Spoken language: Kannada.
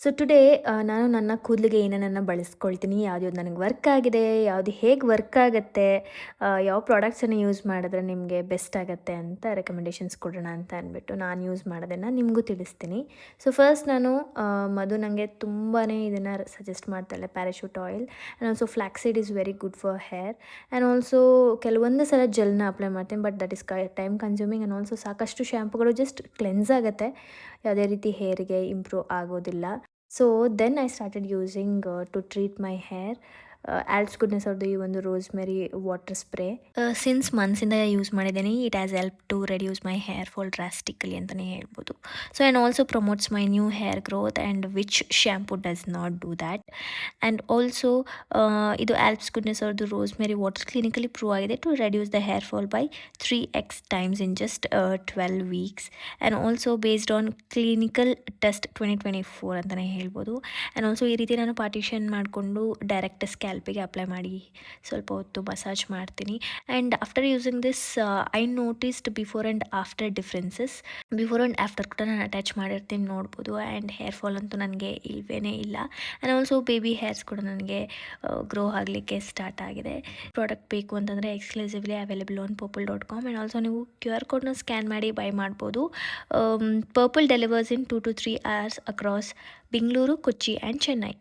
ಸೊ ಟುಡೇ ನಾನು ನನ್ನ ಕೂದಲಿಗೆ ಏನೇನನ್ನು ಬಳಸ್ಕೊಳ್ತೀನಿ, ಯಾವ್ದು ನನಗೆ ವರ್ಕ್ ಆಗಿದೆ, ಯಾವುದು ಹೇಗೆ ವರ್ಕ್ ಆಗುತ್ತೆ, ಯಾವ ಪ್ರಾಡಕ್ಟ್ಸನ್ನು ಯೂಸ್ ಮಾಡಿದ್ರೆ ನಿಮಗೆ ಬೆಸ್ಟ್ ಆಗುತ್ತೆ ಅಂತ ರೆಕಮೆಂಡೇಷನ್ಸ್ ಕೊಡೋಣ ಅಂತ ಅಂದ್ಬಿಟ್ಟು ನಾನು ಯೂಸ್ ಮಾಡೋದನ್ನು ನಿಮಗೂ ತಿಳಿಸ್ತೀನಿ. ಸೊ ಫಸ್ಟ್ ನಾನು ಮಧು ನನಗೆ ತುಂಬಾ ಇದನ್ನು ಸಜೆಸ್ಟ್ ಮಾಡ್ತಾಳೆ, parachute oil and also flaxseed is very good for hair and also ಕೆಲವೊಂದು ಸಲ ಜೆಲ್ನ ಅಪ್ಲೈ ಮಾಡ್ತೀನಿ, but that is time consuming and also ಸಾಕಷ್ಟು ಶ್ಯಾಂಪುಗಳು ಜಸ್ಟ್ ಕ್ಲೆನ್ಸ್ ಆಗುತ್ತೆ, ಯಾವುದೇ ರೀತಿ ಹೇರಿಗೆ ಇಂಪ್ರೂವ್ ಆಗೋದಿಲ್ಲ. So then I started using to treat my hair Alps goodness ಅವ್ರದ್ದು ಈ ಒಂದು ರೋಸ್ಮೆರಿ ವಾಟರ್ ಸ್ಪ್ರೇ ಸಿನ್ಸ್ ಮಂತ್ಸಿಂದ ಯೂಸ್ ಮಾಡಿದ್ದೀನಿ. It has help to reduce my hair fall drastically ಅಂತಲೇ ಹೇಳ್ಬೋದು. So and also promotes my new hair growth and which shampoo does not do that. And also ಇದು ಆಲ್ಪ್ಸ್ ಗುಡ್ನೆಸ್ ಅವ್ರದ್ದು ರೋಸ್ಮೆರಿ ವಾಟರ್ ಕ್ಲಿನಿಕಲಿ ಪ್ರೂವ್ ಆಗಿದೆ to reduce the hair fall by 3x times in just 12 weeks and also based on clinical test 2024 ಅಂತಲೇ ಹೇಳ್ಬೋದು. ಆ್ಯಂಡ್ ಆಲ್ಸೋ ಈ ರೀತಿ ನಾನು ಪಾರ್ಟಿಷನ್ ಮಾಡಿಕೊಂಡು ಡೈರೆಕ್ಟ್ ಸ್ಕ್ಯಾಲ್ಪಿಗೆ ಅಪ್ಲೈ ಮಾಡಿ ಸ್ವಲ್ಪ ಹೊತ್ತು ಮಸಾಜ್ ಮಾಡ್ತೀನಿ. And after using this I noticed before and after differences. Before and after ಕೂಡ ನಾನು ಅಟ್ಯಾಚ್ ಮಾಡಿರ್ತೀನಿ, ನೋಡ್ಬೋದು. ಆ್ಯಂಡ್ ಹೇರ್ ಫಾಲ್ ಅಂತೂ ನನಗೆ ಇಲ್ವೇ ಇಲ್ಲ. ಆ್ಯಂಡ್ ಆಲ್ಸೋ ಬೇಬಿ ಹೇರ್ಸ್ ಕೂಡ ನನಗೆ ಗ್ರೋ ಆಗಲಿಕ್ಕೆ ಸ್ಟಾರ್ಟ್ ಆಗಿದೆ. ಪ್ರಾಡಕ್ಟ್ ಬೇಕು ಅಂತಂದರೆ exclusively available on purple.com and also ನೀವು QR ಕೋಡ್ನ ಸ್ಕ್ಯಾನ್ ಮಾಡಿ ಬೈ ಮಾಡ್ಬೋದು. Purple delivers in 2 to 3 hours across Bengaluru, Kochi and Chennai.